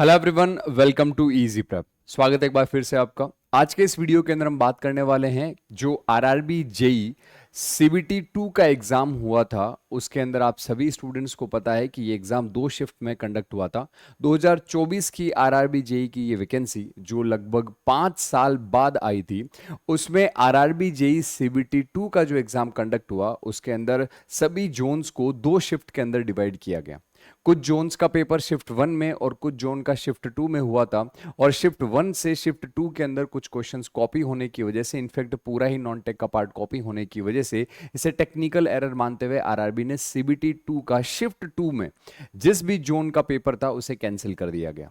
Hello everyone, welcome to Easy Prep. स्वागत है एक बार फिर से आपका। आज के इस वीडियो के अंदर हम बात करने वाले हैं जो आरआरबी जेई सीबीटी 2 का एग्जाम हुआ था। उसके अंदर आप सभी स्टूडेंट्स को पता है कि ये एग्जाम दो शिफ्ट में कंडक्ट हुआ था। 2024 की आरआरबी जेई की ये वैकेंसी जो लगभग 5 साल बाद आई थी, उसमें आरआरबी जेई सीबीटी 2 का जो एग्जाम कंडक्ट हुआ उसके अंदर सभी जोन्स को दो शिफ्ट के अंदर डिवाइड किया गया। कुछ जोन्स का पेपर शिफ्ट 1 में और कुछ जोन का शिफ्ट 2 में हुआ था। और शिफ्ट 1 से शिफ्ट 2 के अंदर कुछ क्वेश्चंस कॉपी होने की वजह से, इनफैक्ट पूरा ही नॉन टेक का पार्ट कॉपी होने की वजह से, इसे टेक्निकल एरर मानते हुए आरआरबी ने सीबीटी 2 का शिफ्ट 2 में जिस भी जोन का पेपर था उसे कैंसिल कर दिया गया।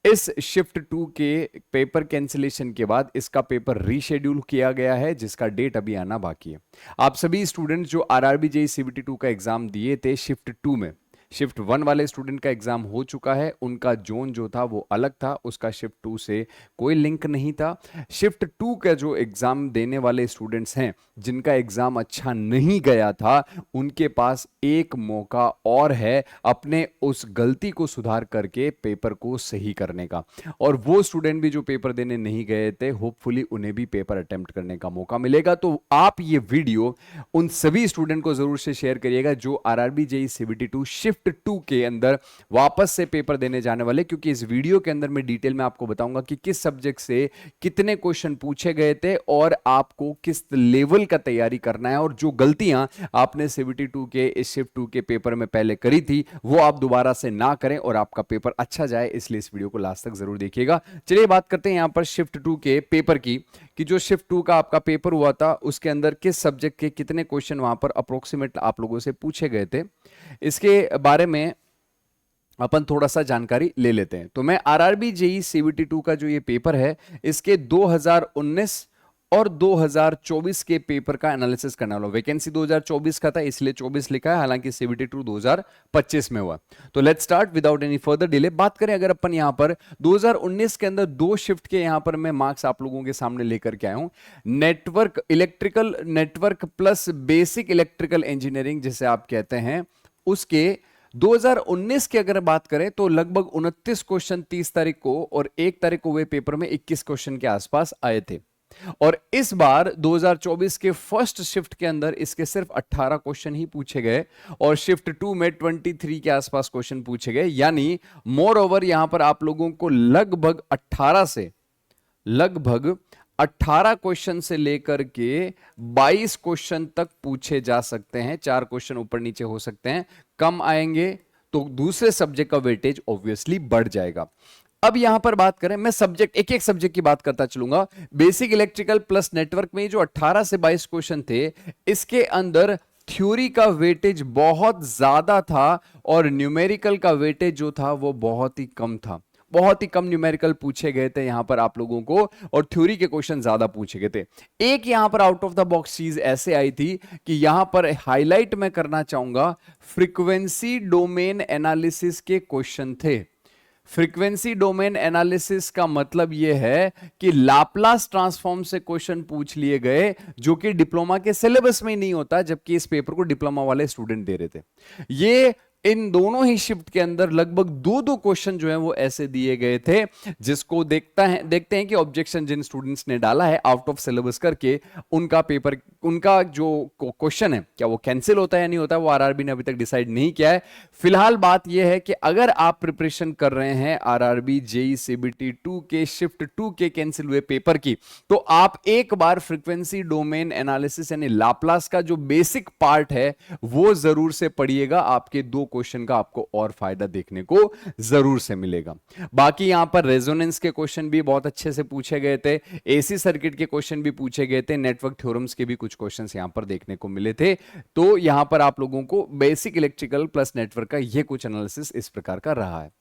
इस शिफ्ट 2 के पेपर कैंसिलेशन के बाद इसका पेपर रीशेड्यूल किया गया है, जिसका डेट अभी आना बाकी है। आप सभी स्टूडेंट्स जो आरआरबी जेई सीबीटी 2 का एग्जाम दिए थे शिफ्ट 2 में, शिफ्ट 1 वाले स्टूडेंट का एग्जाम हो चुका है। उनका जोन जो था वो अलग था, उसका शिफ्ट 2 से कोई लिंक नहीं था। शिफ्ट 2 का जो एग्जाम देने वाले स्टूडेंट्स हैं जिनका एग्जाम अच्छा नहीं गया था, उनके पास एक मौका और है अपने उस गलती को सुधार करके पेपर को सही करने का। और वो स्टूडेंट भी जो पेपर देने नहीं गए थे, होपफुली उन्हें भी पेपर अटेम्प्ट करने का मौका मिलेगा। तो आप ये वीडियो उन सभी स्टूडेंट को जरूर से शेयर करिएगा जो आरआरबी जेई सीबीटी 2 शिफ्ट 2 के अंदर वापस से पेपर देने जाने वाले, क्योंकि इस वीडियो के अंदर मैं डिटेल में आपको बताऊंगा कि किस सब्जेक्ट से कितने क्वेश्चन पूछे गए थे और आपको किस लेवल का तैयारी करना है। और जो गलतियां आपने सीबीटी 2 के इस शिफ्ट 2 के पेपर में पहले करी थी वो आप दोबारा से ना करें और आपका पेपर अच्छा जाए, इसलिए इस वीडियो को लास्ट तक जरूर देखिएगा। चलिए बात करते हैं यहां पर शिफ्ट 2 के पेपर की, कि जो शिफ्ट 2 का आपका पेपर हुआ था उसके अंदर किस सब्जेक्ट के कितने क्वेश्चन वहां पर अप्रोक्सीमेट आप लोगों से पूछे गए थे, इसके बारे में अपन थोड़ा सा जानकारी ले लेते हैं। तो मैं आरआरबी जेई सीबीटी 2 का जो ये पेपर है इसके 2019 और 2024 के पेपर का एनालिसिस करने वाला हूं। वैकेंसी 2024 का था इसलिए 24 लिखा है, हालांकि सीबीटी 2 2025 में हुआ। तो let's start without any further delay. बात करें अगर अपन यहां पर 2019 के अंदर दो शिफ्ट के यहां पर मैं मार्क्स आप लोगों के सामने लेकर के आया हूं। Network electrical network plus basic electrical engineering जिसे आप कहते हैं, उसके 2019 की अगर बात करें तो लगभग 29 क्वेश्चन 30 तारीख को और 1 तारीख को हुए पेपर में 21 क्वेश्चन के आसपास आए थे। और इस बार 2024 के फर्स्ट शिफ्ट के अंदर इसके सिर्फ 18 क्वेश्चन ही पूछे गए और शिफ्ट 2 में 23 के आसपास क्वेश्चन पूछे गए। यानी मोर ओवर यहां पर आप लोगों को लगभग 18 क्वेश्चन से लेकर के 22 क्वेश्चन तक पूछे जा सकते हैं। 4 क्वेश्चन ऊपर नीचे हो सकते हैं, कम आएंगे तो दूसरे सब्जेक्ट का वेटेज ऑब्वियसली बढ़ जाएगा। अब यहां पर बात करें, मैं सब्जेक्ट एक एक सब्जेक्ट की बात करता चलूंगा। बेसिक इलेक्ट्रिकल प्लस नेटवर्क में जो 18 से 22 क्वेश्चन थे, इसके अंदर थ्योरी का वेटेज बहुत ज्यादा था और न्यूमेरिकल का वेटेज जो था वो बहुत ही कम था। बहुत ही कम न्यूमेरिकल पूछे गए थे यहां पर आप लोगों को और थ्योरी के क्वेश्चन ज्यादा पूछे गए थे। एक यहां पर आउट ऑफ द बॉक्स चीज ऐसे आई थी कि यहां पर हाईलाइट मैं करना चाहूंगा, फ्रीक्वेंसी डोमेन एनालिसिस के क्वेश्चन थे। फ्रीक्वेंसी डोमेन एनालिसिस का मतलब यह है कि लाप्लास ट्रांसफॉर्म से क्वेश्चन पूछ लिए गए जो कि डिप्लोमा के सिलेबस में ही नहीं होता, जबकि इस पेपर को डिप्लोमा वाले स्टूडेंट दे रहे थे। ये इन दोनों ही शिफ्ट के अंदर लगभग दो क्वेश्चन जो है वो ऐसे दिए गए थे, जिसको देखते हैं कि ऑब्जेक्शन जिन स्टूडेंट्स ने डाला है आउट ऑफ सिलेबस करके, उनका पेपर, उनका जो क्वेश्चन है क्या वो कैंसिल होता है या नहीं होता, वो आरआरबी ने अभी तक डिसाइड नहीं किया है। फिलहाल बात यह है कि अगर आप प्रिपरेशन कर रहे हैं आरआरबी जेई सीबीटी 2 के शिफ्ट 2 के कैंसिल हुए पेपर की, तो आप एक बार फ्रीक्वेंसी डोमेन एनालिसिस यानी लाप्लास का जो बेसिक पार्ट है वो जरूर से पढ़िएगा। आपके दो क्वेश्चन का आपको और फायदा देखने को जरूर से मिलेगा। बाकी यहां पर रेजोनेंस के क्वेश्चन भी बहुत अच्छे से पूछे गए थे, एसी सर्किट के क्वेश्चन भी पूछे गए थे, नेटवर्क थ्योरम्स के भी कुछ क्वेश्चंस यहां पर देखने को मिले थे। तो यहां पर आप लोगों को बेसिक इलेक्ट्रिकल प्लस नेटवर्क का यह कुछ एनालिसिस इस प्रकार का रहा है।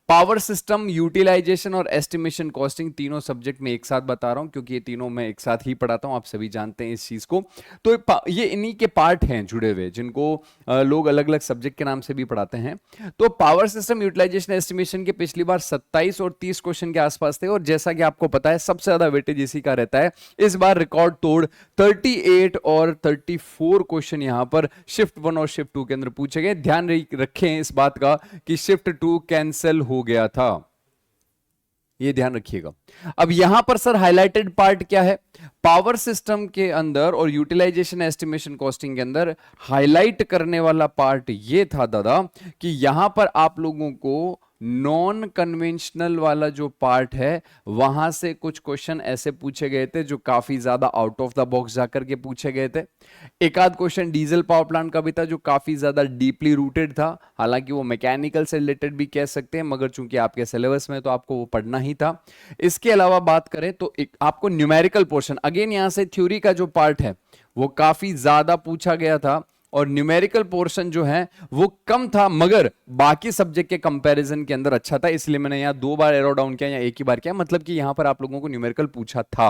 पावर सिस्टम, यूटिलाइजेशन और एस्टिमेशन कॉस्टिंग, तीनों सब्जेक्ट में एक साथ बता रहा हूं क्योंकि ये तीनों मैं एक साथ ही पढ़ाता हूं, आप सभी जानते हैं इस चीज को। तो ये इन्हीं के पार्ट हैं जुड़े हुए, जिनको लोग अलग अलग सब्जेक्ट के नाम से भी पढ़ाते हैं। तो पावर सिस्टम, यूटिलाइजेशन, एस्टिमेशन के पिछली बार 27 और 30 क्वेश्चन के आसपास थे और जैसा कि आपको पता है सबसे ज्यादा वेटेज इसी का रहता है। इस बार रिकॉर्ड तोड़ 38 और 34 क्वेश्चन यहां पर शिफ्ट 1 और शिफ्ट 2 के अंदर पूछे गए। ध्यान रखें इस बात का कि शिफ्ट 2 कैंसिल हो गया था। ये ध्यान रखिएगा। अब यहां पर सर हाईलाइटेड पार्ट क्या है, पावर सिस्टम के अंदर और यूटिलाइजेशन एस्टिमेशन कॉस्टिंग के अंदर हाईलाइट करने वाला पार्ट ये था दादा कि यहां पर आप लोगों को नॉन कन्वेंशनल वाला जो पार्ट है वहां से कुछ क्वेश्चन ऐसे पूछे गए थे जो काफी ज्यादा आउट ऑफ द बॉक्स जाकर के पूछे गए थे। एक आध क्वेश्चन डीजल पावर प्लांट का भी था जो काफी ज्यादा डीपली रूटेड था, हालांकि वो मैकेनिकल से रिलेटेड भी कह सकते हैं, मगर चूंकि आपके सिलेबस में तो आपको वो पढ़ना ही था। इसके अलावा बात करें तो एक आपको न्यूमेरिकल पोर्शन, अगेन यहां से थ्योरी का जो पार्ट है वो काफी ज्यादा पूछा गया था और न्यूमेरिकल पोर्शन जो है वो कम था, मगर बाकी सब्जेक्ट के कंपैरिजन के अंदर अच्छा था, इसलिए मैंने यहां 2 बार एरो डाउन किया या एक ही बार किया, मतलब कि यहां पर आप लोगों को न्यूमेरिकल पूछा था।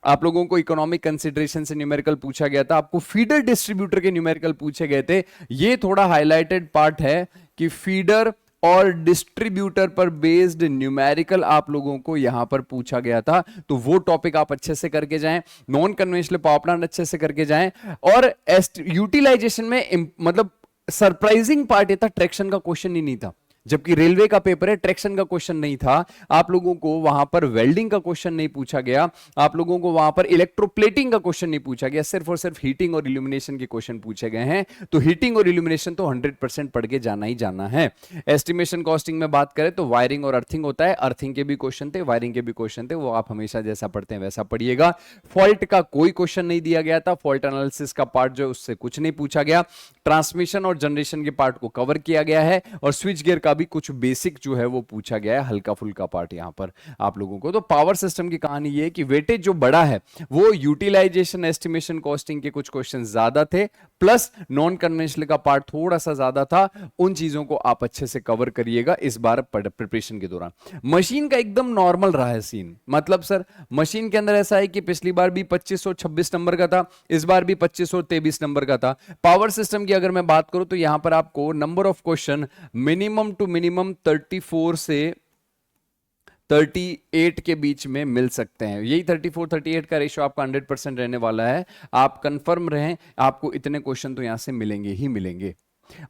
आप लोगों को इकोनॉमिक कंसीडरेशन से न्यूमेरिकल पूछा गया था, आपको फीडर डिस्ट्रीब्यूटर के न्यूमेरिकल पूछे गए थे। ये थोड़ा हाईलाइटेड पार्ट है कि फीडर और डिस्ट्रीब्यूटर पर बेस्ड न्यूमेरिकल आप लोगों को यहां पर पूछा गया था, तो वो टॉपिक आप अच्छे से करके जाएं, नॉन कन्वेंशनल पावर प्लांट अच्छे से करके जाएं। और यूटिलाइजेशन में मतलब सरप्राइजिंग पार्ट ये था, ट्रैक्शन का क्वेश्चन ही नहीं था, जबकि रेलवे का पेपर है, ट्रैक्शन का क्वेश्चन नहीं था। आप लोगों को वहां पर वेल्डिंग का क्वेश्चन नहीं पूछा गया, आप लोगों को वहां पर इलेक्ट्रोप्लेटिंग का क्वेश्चन नहीं पूछा गया, सिर्फ और सिर्फ हीटिंग और इल्यूमिनेशन के क्वेश्चन पूछे गए हैं। तो हीटिंग और इल्यूमिनेशन तो 100% पढ़ के जाना ही जाना है। एस्टिमेशन कॉस्टिंग में बात करें तो वायरिंग और अर्थिंग होता है, अर्थिंग के भी क्वेश्चन थे, वायरिंग के भी क्वेश्चन थे, वो आप हमेशा जैसा पढ़ते हैं वैसा पढ़िएगा। फॉल्ट का कोई क्वेश्चन नहीं दिया गया था, फॉल्ट एनालिसिस का पार्ट जो उससे कुछ नहीं पूछा गया, ट्रांसमिशन और जनरेशन के पार्ट को कवर किया गया है, और स्विच गियर का भी कुछ बेसिक जो है वो पूछा गया है, हल्का फुल्का पार्ट यहां पर आप लोगों को। तो पावर सिस्टम की कहानी ये है कि वेटेज जो बड़ा है वो यूटिलाइजेशन एस्टिमेशन कॉस्टिंग के कुछ क्वेश्चन ज्यादा थे, प्लस नॉन कन्वेंशनल का पार्ट थोड़ा सा ज्यादा था। उन चीजों को आप अच्छे से कवर करिएगा इस बार प्रिपरेशन के दौरान। मशीन का एकदम नॉर्मल रहा है सीन, मतलब सर मशीन के अंदर ऐसा है कि पिछली बार भी 2526 नंबर का था, इस बार भी 2523 नंबर का था। पावर सिस्टम की अगर मैं बात करूं तो यहां पर आपको number of question minimum to minimum 34 से 38 के बीच में मिल सकते हैं। यही 34-38 का रेशियो आपका 100% रहने वाला है। आप कंफर्म रहें, आपको इतने क्वेश्चन तो यहां से मिलेंगे ही मिलेंगे।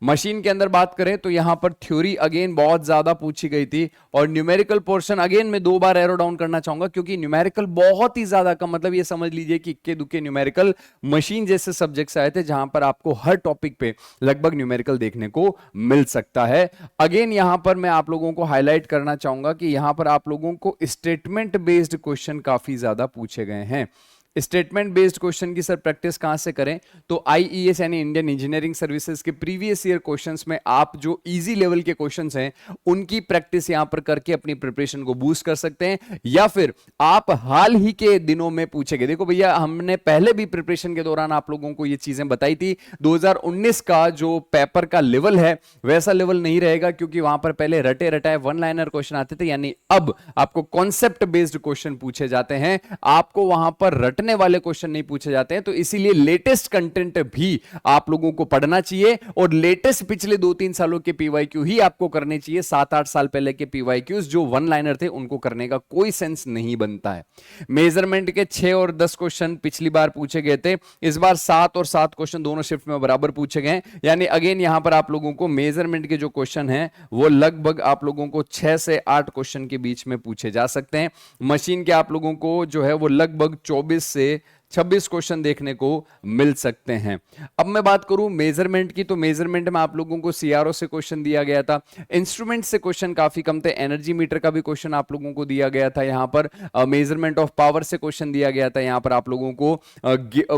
मशीन के अंदर बात करें तो यहां पर थ्योरी अगेन बहुत ज्यादा पूछी गई थी, और न्यूमेरिकल पोर्शन अगेन मैं 2 बार एरो डाउन करना चाहूंगा क्योंकि न्यूमेरिकल बहुत ही ज्यादा कम, मतलब ये समझ लीजिए कि इक्के दुक्के न्यूमेरिकल मशीन जैसे सब्जेक्ट्स आए थे जहां पर आपको हर टॉपिक पे लगभग न्यूमेरिकल देखने को मिल सकता है। अगेन यहां पर मैं आप लोगों को हाईलाइट करना चाहूंगा कि यहां पर आप लोगों को स्टेटमेंट बेस्ड क्वेश्चन काफी ज्यादा पूछे गए हैं। स्टेटमेंट बेस्ड क्वेश्चन की सर प्रैक्टिस कहां से करें, तो आईईएस यानी इंडियन इंजीनियरिंग सर्विसेज के प्रीवियस ईयर क्वेश्चंस में आप जो इजी लेवल के क्वेश्चंस हैं उनकी प्रैक्टिस यहां पर करके अपनी प्रिपरेशन को बूस्ट कर सकते हैं, या फिर आप हाल ही के दिनों में पूछेंगे। देखो भैया, हमने पहले भी प्रिपरेशन के दौरान आप लोगों को ये चीजें बताई थी, 2019 का जो पेपर का लेवल है वैसा लेवल नहीं रहेगा, क्योंकि वहां पर पहले रटे रटाए वन लाइनर क्वेश्चन आते थे, यानी अब आपको कॉन्सेप्ट बेस्ड क्वेश्चन पूछे जाते हैं, आपको वहां पर रटने वाले क्वेश्चन नहीं पूछे जाते हैं। तो इसीलिए लेटेस्ट कंटेंट भी आप लोगों को पढ़ना चाहिए, और लेटेस्ट पिछले 2-3 सालों के पीवाईक्यू ही आपको करने चाहिए। 7-8 साल पहले के पीवाईक्यूज जो वन लाइनर थे उनको करने का कोई सेंस नहीं बनता है। मेजरमेंट के 6 और 10 क्वेश्चन पिछली बार पूछे गए थे, इस बार 7 और 7 क्वेश्चन दोनों शिफ्ट में बराबर पूछे गए, यानी अगेन यहां पर आप लोगों को मेजरमेंट के जो क्वेश्चन हैं वो लगभग आप लोगों को 6 से 8 क्वेश्चन के बीच में पूछे जा सकते हैं। मशीन के आप लोगों को जो है वो लगभग 24 से 26 क्वेश्चन देखने को मिल सकते हैं। अब मैं बात करूं मेजरमेंट की, तो मेजरमेंट में आप लोगों को सीआरओ से क्वेश्चन दिया गया था, इंस्ट्रूमेंट से क्वेश्चन काफी कम थे, एनर्जी मीटर का भी क्वेश्चन आप लोगों को दिया गया था, यहां पर मेजरमेंट ऑफ पावर से क्वेश्चन दिया गया था, यहां पर आप लोगों को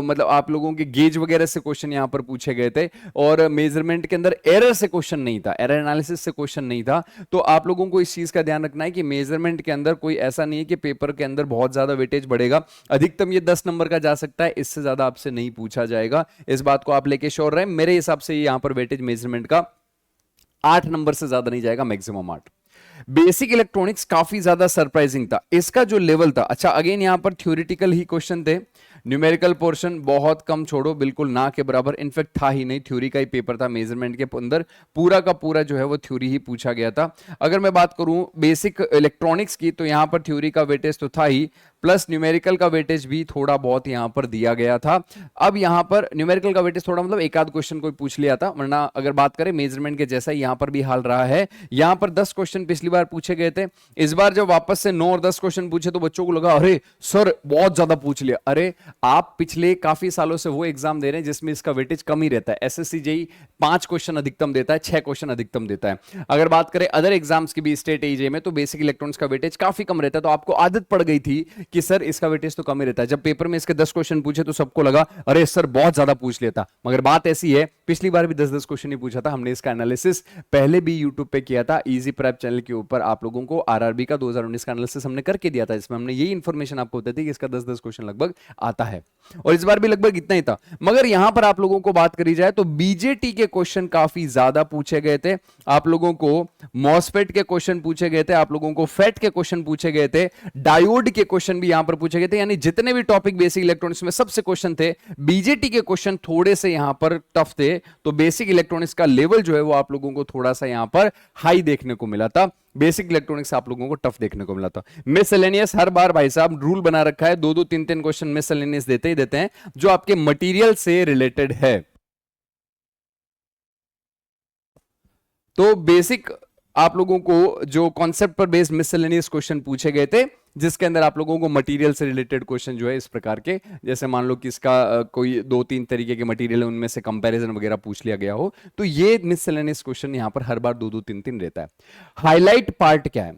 मतलब आप लोगों के गेज वगैरह से क्वेश्चन यहां पर पूछे गए थे, और मेजरमेंट के अंदर एरर से क्वेश्चन नहीं था, एरर एनालिसिस से क्वेश्चन नहीं था। तो आप लोगों को इस चीज का ध्यान रखना है कि मेजरमेंट के अंदर कोई ऐसा नहीं है कि पेपर के अंदर बहुत ज्यादा वेटेज बढ़ेगा, अधिकतम ये 10 नंबर का जा सकता है, इससे ज्यादा आपसे नहीं पूछा जाएगा। इस बात को आप लेके श्योर रहे, मेरे हिसाब से यहां पर वेटेज मेजरमेंट का 8 नंबर से ज्यादा नहीं जाएगा, मैक्सिमम 8। बेसिक इलेक्ट्रॉनिक्स काफी ज्यादा सरप्राइजिंग था, इसका जो लेवल था, अच्छा अगेन यहां पर थ्योरेटिकल ही क्वेश्चन थे, न्यूमेरिकल पोर्शन बहुत कम, छोड़ो, बिल्कुल ना के बराबर, इनफैक्ट था ही नहीं, थ्योरी का ही पेपर था, मेजरमेंट के अंदर पूरा का पूरा जो है वो थ्योरी ही पूछा गया था। अगर मैं बात करूं बेसिक इलेक्ट्रॉनिक्स की, तो यहां पर थ्योरी का वेटेज तो था ही, प्लस न्यूमेरिकल का वेटेज भी थोड़ा बहुत यहां पर दिया गया था। अब यहां पर न्यूमेरिकल का वेटेज थोड़ा मतलब एक आध क्वेश्चन कोई पूछ लिया था, वरना अगर बात करें मेजरमेंट के जैसा यहां पर भी हाल रहा है। यहां पर 10 क्वेश्चन पिछली बार पूछे गए थे, इस बार जब वापस से 9 और 10 क्वेश्चन पूछे तो बच्चों को लगा अरे सर बहुत ज्यादा पूछ लिया। अरे आप पिछले काफी सालों से वो एग्जाम दे रहे हैं जिसमें इसका वेटेज कम ही रहता है। एसएससी जेई 5 क्वेश्चन अधिकतम देता है, 6 क्वेश्चन अधिकतम देता है। अगर बात करें अदर एग्जाम्स की भी, स्टेट एजे में, तो बेसिक इलेक्ट्रॉनिक्स का वेटेज काफी कम रहता है। तो आपको आदत पड़ गई थी कि सर इसका वेटेज तो कम ही रहता है। जब पेपर में इसके 10 क्वेश्चन पूछे तो सबको लगा अरे सर बहुत ज्यादा पूछ लेता, मगर बात ऐसी है पिछली बार भी 10-10 क्वेश्चन ही पूछा था। हमने इसका एनालिसिस पहले भी यूट्यूब पे किया था, इजी प्रेप चैनल के ऊपर आप लोगों को आरआरबी का 2019 का एनालिसिस हमने करके दिया था, जिसमें हमने यही इंफॉर्मेशन आपको बताई थी कि इसका 10-10 क्वेश्चन लगभग आता है, और इस बार भी लगभग इतना ही था। मगर यहां पर आप लोगों को बात करी जाए तो बीजेटी के क्वेश्चन काफी ज्यादा पूछे गए थे, आप लोगों को मॉसफेट के क्वेश्चन पूछे गए थे, आप लोगों को फेट के क्वेश्चन पूछे गए थे, डायोड के क्वेश्चन भी यहां पर पूछे गए थे। यानी जितने भी टॉपिक बेसिक इलेक्ट्रॉनिक्स में सबसे क्वेश्चन थे, बीजेटी के क्वेश्चन थोड़े से यहां पर टफ थे। तो बेसिक इलेक्ट्रॉनिक्स का लेवल जो है वो आप लोगों को थोड़ा सा यहां पर हाई देखने को मिला था, बेसिक इलेक्ट्रॉनिक्स आप लोगों को टफ देखने को मिला था। मिसलेनियस हर बार भाई साहब रूल बना रखा है, 2-2 3-3 क्वेश्चन मिसलेनियस देते ही देते हैं जो आपके मटेरियल से रिलेटेड है। तो बेसिक आप लोगों को जो कॉन्सेप्ट पर बेस्ड मिसलेनियस क्वेश्चन पूछे गए थे, जिसके अंदर आप लोगों को मटेरियल से रिलेटेड क्वेश्चन जो है इस प्रकार के, जैसे मान लो कि इसका कोई 2-3 तरीके के मटेरियल है, उनमें से कंपैरिजन वगैरह पूछ लिया गया हो, तो ये मिसलेनियस क्वेश्चन यहां पर हर बार 2-2 3-3 रहता है। हाईलाइट पार्ट क्या है?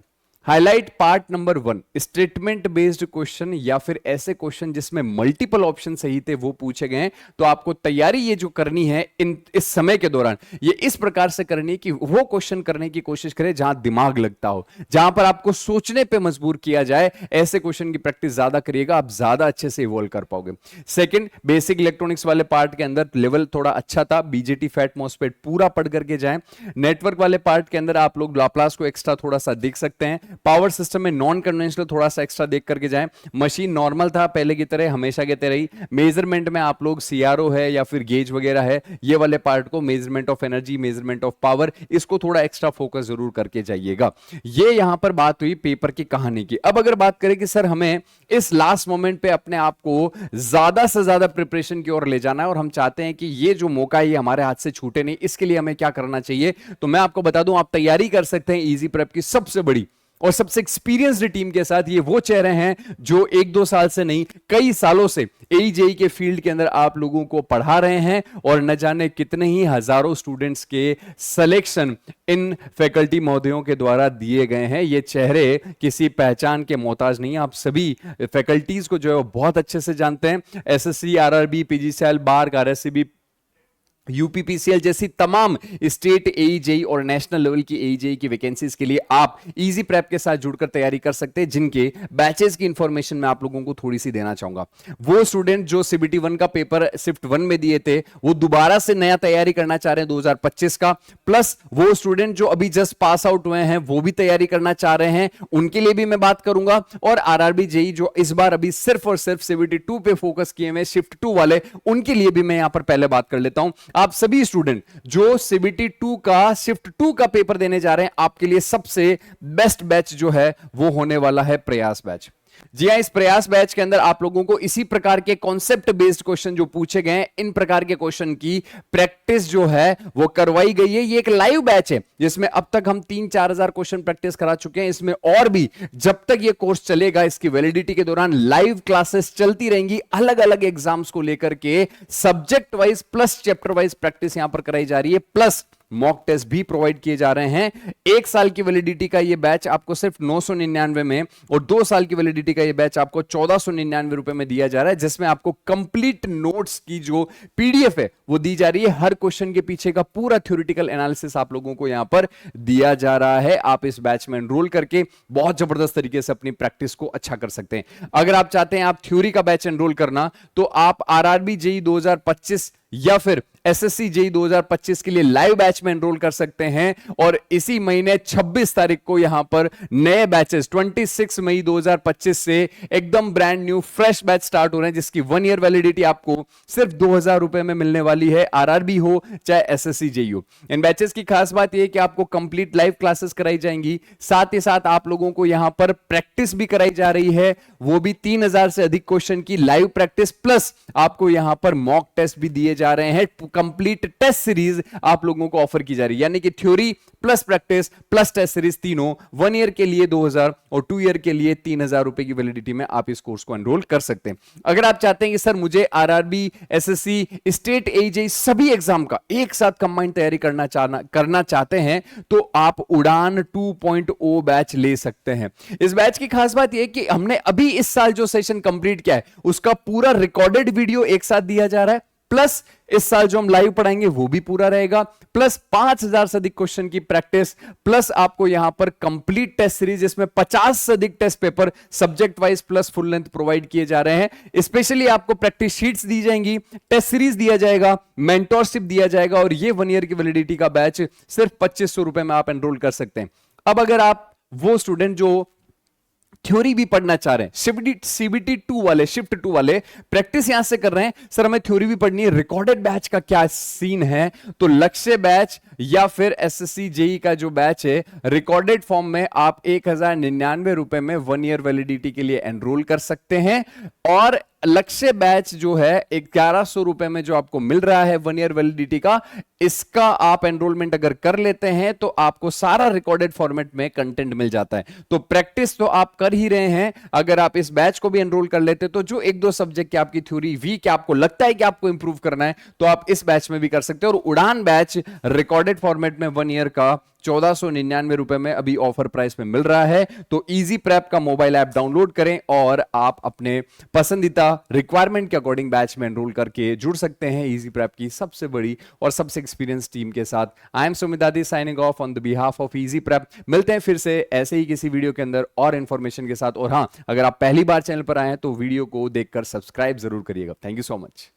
Highlight part number 1 statement based question, या फिर ऐसे क्वेश्चन जिसमें मल्टीपल ऑप्शन सही थे वो पूछे गए। तो आपको तैयारी ये जो करनी है इस समय के दौरान, ये इस प्रकार से करनी है कि वो क्वेश्चन करने की कोशिश करें जहां दिमाग लगता हो, जहां पर आपको सोचने पे मजबूर किया जाए। ऐसे क्वेश्चन की प्रैक्टिस ज्यादा करिएगा, आप ज्यादा अच्छे से इवॉल्व कर पाओगे। सेकंड, बेसिक इलेक्ट्रॉनिक्स वाले पार्ट के अंदर लेवल थोड़ा अच्छा था, बीजेटी फैट मॉसफेट पूरा पढ़ करके जाएं। नेटवर्क वाले पार्ट के अंदर आप लोग लाप्लास को एक्स्ट्रा थोड़ा सा देख सकते हैं, पावर सिस्टम में नॉन कन्वेंशनल थोड़ा सा एक्स्ट्रा देख करके जाएं। मशीन नॉर्मल था पहले की तरह, हमेशा की तरह ही। मेजरमेंट में आप लोग सीआरओ है या फिर गेज वगैरह है, ये वाले पार्ट को, measurement of energy, measurement of power, इसको थोड़ा एक्स्ट्रा फोकस जरूर करके जाइएगा। ये यहां पर बात हुई पेपर की कहानी की। अब अगर बात करें कि सर हमें इस लास्ट मोमेंट पे अपने आप को ज्यादा से ज्यादा प्रिपरेशन की ओर ले जाना है और हम चाहते हैं कि ये जो मौका है ये हमारे हाथ से छूटे नहीं, इसके लिए हमें क्या करना चाहिए? तो मैं आपको बता दूं, आप तैयारी कर सकते हैं इजी प्रेप की सबसे बड़ी और सबसे एक्सपीरियंस्ड टीम के साथ। ये वो चेहरे हैं जो 1-2 साल से नहीं, कई सालों से एईजेई के फील्ड के अंदर आप लोगों को पढ़ा रहे हैं, और न जाने कितने ही हजारों स्टूडेंट्स के सिलेक्शन इन फैकल्टी महोदयों के द्वारा दिए गए हैं। ये चेहरे किसी पहचान के मोहताज नहीं है, आप सभी फैकल्टीज को जो है वो बहुत अच्छे से जानते हैं। SSC, RRB, PGCL, BARC, RSCB, UPPCL जैसी तमाम स्टेट एईजेई और नेशनल लेवल की एईजेई की वैकेंसीज के लिए आप इजी प्रेप के साथ जुड़कर तैयारी कर सकते हैं, जिनके बैचेस की इंफॉर्मेशन मैं आप लोगों को थोड़ी सी देना चाहूंगा। वो स्टूडेंट जो सीबीटी 1 का पेपर शिफ्ट 1 में दिए थे, वो दोबारा से नया तैयारी करना चाह रहे हैं 2025 का, प्लस वो स्टूडेंट जो अभी जस्ट पास आउट हुए हैं वो भी तैयारी करना चाह रहे हैं, उनके लिए भी मैं बात करूंगा। और आरआरबी जेई जो इस बार अभी सिर्फ और सिर्फ सीबीटी 2 पे फोकस किए हुए शिफ्ट 2 वाले, उनके लिए भी मैं यहां पर पहले बात कर लेता हूं। आप सभी स्टूडेंट जो सीबीटी 2 का शिफ्ट 2 का पेपर देने जा रहे हैं, आपके लिए सबसे बेस्ट बैच जो है वो होने वाला है प्रयास बैच। जी हां, इस प्रयास बैच के अंदर आप लोगों को इसी प्रकार के कॉन्सेप्ट बेस्ड क्वेश्चन जो पूछे गए हैं, इन प्रकार के क्वेश्चन की प्रैक्टिस जो है वो करवाई गई है। ये एक लाइव बैच है जिसमें अब तक हम 3-4 हजार क्वेश्चन प्रैक्टिस करा चुके हैं। इसमें और भी जब तक ये कोर्स चलेगा, इसकी वैलिडिटी के दौरान लाइव क्लासेस चलती रहेंगी, अलग अलग एग्जाम्स को लेकर के subject wise plus chapter wise practice यहां पर कराई जा रही है, प्लस मॉक टेस्ट भी प्रोवाइड किए जा रहे हैं। 1 साल की वैलिडिटी का ये बैच आपको सिर्फ 999 में, और 2 साल की वैलिडिटी का ये बैच आपको 1499 रुपए में दिया जा रहा है, जिसमें आपको कंप्लीट नोट्स की जो पीडीएफ है वो दी जा रही है। हर क्वेश्चन के पीछे का पूरा थ्योरेटिकल एनालिसिस आप लोगों को यहां पर दिया जा रहा है। आप इस बैच में एनरोल करके बहुत जबरदस्त तरीके से अपनी प्रैक्टिस को अच्छा कर सकते हैं। अगर आप चाहते हैं आप थ्योरी का बैच एनरोल करना, तो आप आरआरबी जेई 2025 या फिर एसएससी जेई 2025 के लिए लाइव बैच में एनरोल कर सकते हैं। और इसी महीने 26 तारीख को यहां पर नए बैचेस 26 मई 2025 से एकदम brand new fresh batch start हो रहे हैं, जिसकी 1 ईयर वैलिडिटी आपको सिर्फ 2000 रुपए में मिलने वाली है, आरआरबी हो चाहे एसएससी जेई हो। इन बैचेस की खास बात यह है कि आपको कंप्लीट लाइव क्लासेस कराई जाएंगी, साथ ही साथ आप लोगों को यहां पर प्रैक्टिस भी कराई जा रही है, वो भी 3000 से अधिक क्वेश्चन की लाइव प्रैक्टिस, प्लस आपको यहां पर मॉक टेस्ट भी दिए जा रहे हैं। कंप्लीट टेस्ट सीरीज आप लोगों को ऑफर की जा रही है, यानी कि theory plus practice plus test series तीनों 1 ईयर के लिए 2000 और 2 ईयर के लिए 3000 रुपए की वैलिडिटी में आप इस कोर्स को एनरोल कर सकते हैं। अगर आप चाहते हैं कि सर मुझे आरआरबी, एसएससी, स्टेट एजेई सभी एग्जाम का एक साथ कंबाइंड तैयारी करना चाहते हैं, तो आप उड़ान 2.0 बैच ले सकते हैं। इस बैच की खास बात यह कि हमने अभी इस साल जो सेशन कंप्लीट किया है उसका पूरा रिकॉर्डेड वीडियो एक साथ दिया जा रहा है, प्लस इस साल जो हम लाइव पढ़ाएंगे वो भी पूरा रहेगा, प्लस 5000 से अधिक क्वेश्चन की प्रैक्टिस, प्लस आपको यहां पर कंप्लीट टेस्ट सीरीज जिसमें 50 से अधिक test paper subject wise plus full length provide किए जा रहे हैं। स्पेशली आपको प्रैक्टिस शीट्स दी जाएंगी, टेस्ट सीरीज दिया जाएगा, मेंटोरशिप दिया जाएगा, और ये 1 ईयर की वैलिडिटी का बैच सिर्फ 2500 रुपए में आप एनरोल कर सकते हैं। अब अगर आप वो स्टूडेंट जो थ्योरी भी पढ़ना चाह रहे हैं, सीबीटी 2 वाले, शिफ्ट 2 वाले प्रैक्टिस यहां से कर रहे हैं, सर हमें थ्योरी भी पढ़नी है, रिकॉर्डेड बैच का क्या सीन है, तो लक्ष्य बैच या फिर एसएससी जेई का जो बैच है रिकॉर्डेड फॉर्म में आप 1099 रुपए में 1 ईयर वैलिडिटी के लिए एनरोल कर सकते हैं। और लक्ष्य बैच जो है 1100 रुपए में जो आपको मिल रहा है 1 ईयर वैलिडिटी का, इसका आप एनरोलमेंट अगर कर लेते हैं तो आपको सारा रिकॉर्डेड फॉर्मेट में कंटेंट मिल जाता है। तो प्रैक्टिस तो आप कर ही रहे हैं, अगर आप इस बैच को भी एनरोल कर लेते तो जो 1-2 सब्जेक्ट की आपकी थ्योरी वीक है, आपको लगता है कि आपको इंप्रूव करना है, तो आप इस बैच में भी कर सकते हैं। और उड़ान बैच रिकॉर्डेड फॉर्मेट में 1 ईयर का 1499 रुपए में अभी ऑफर प्राइस में मिल रहा है। तो इजी प्रेप का मोबाइल ऐप डाउनलोड करें और आप अपने पसंदीदा रिक्वायरमेंट के अकॉर्डिंग बैच में एनरोल करके जुड़ सकते हैं इजी प्रेप की सबसे बड़ी और सबसे एक्सपीरियंस टीम के साथ। आई एम सुमित दादी signing off on the behalf of easy prep. मिलते हैं फिर से ऐसे ही किसी वीडियो के अंदर और इंफॉर्मेशन के साथ। और हां, अगर आप पहली बार चैनल पर आए हैं तो वीडियो को देखकर सब्सक्राइब जरूर करिएगा। Thank you so much.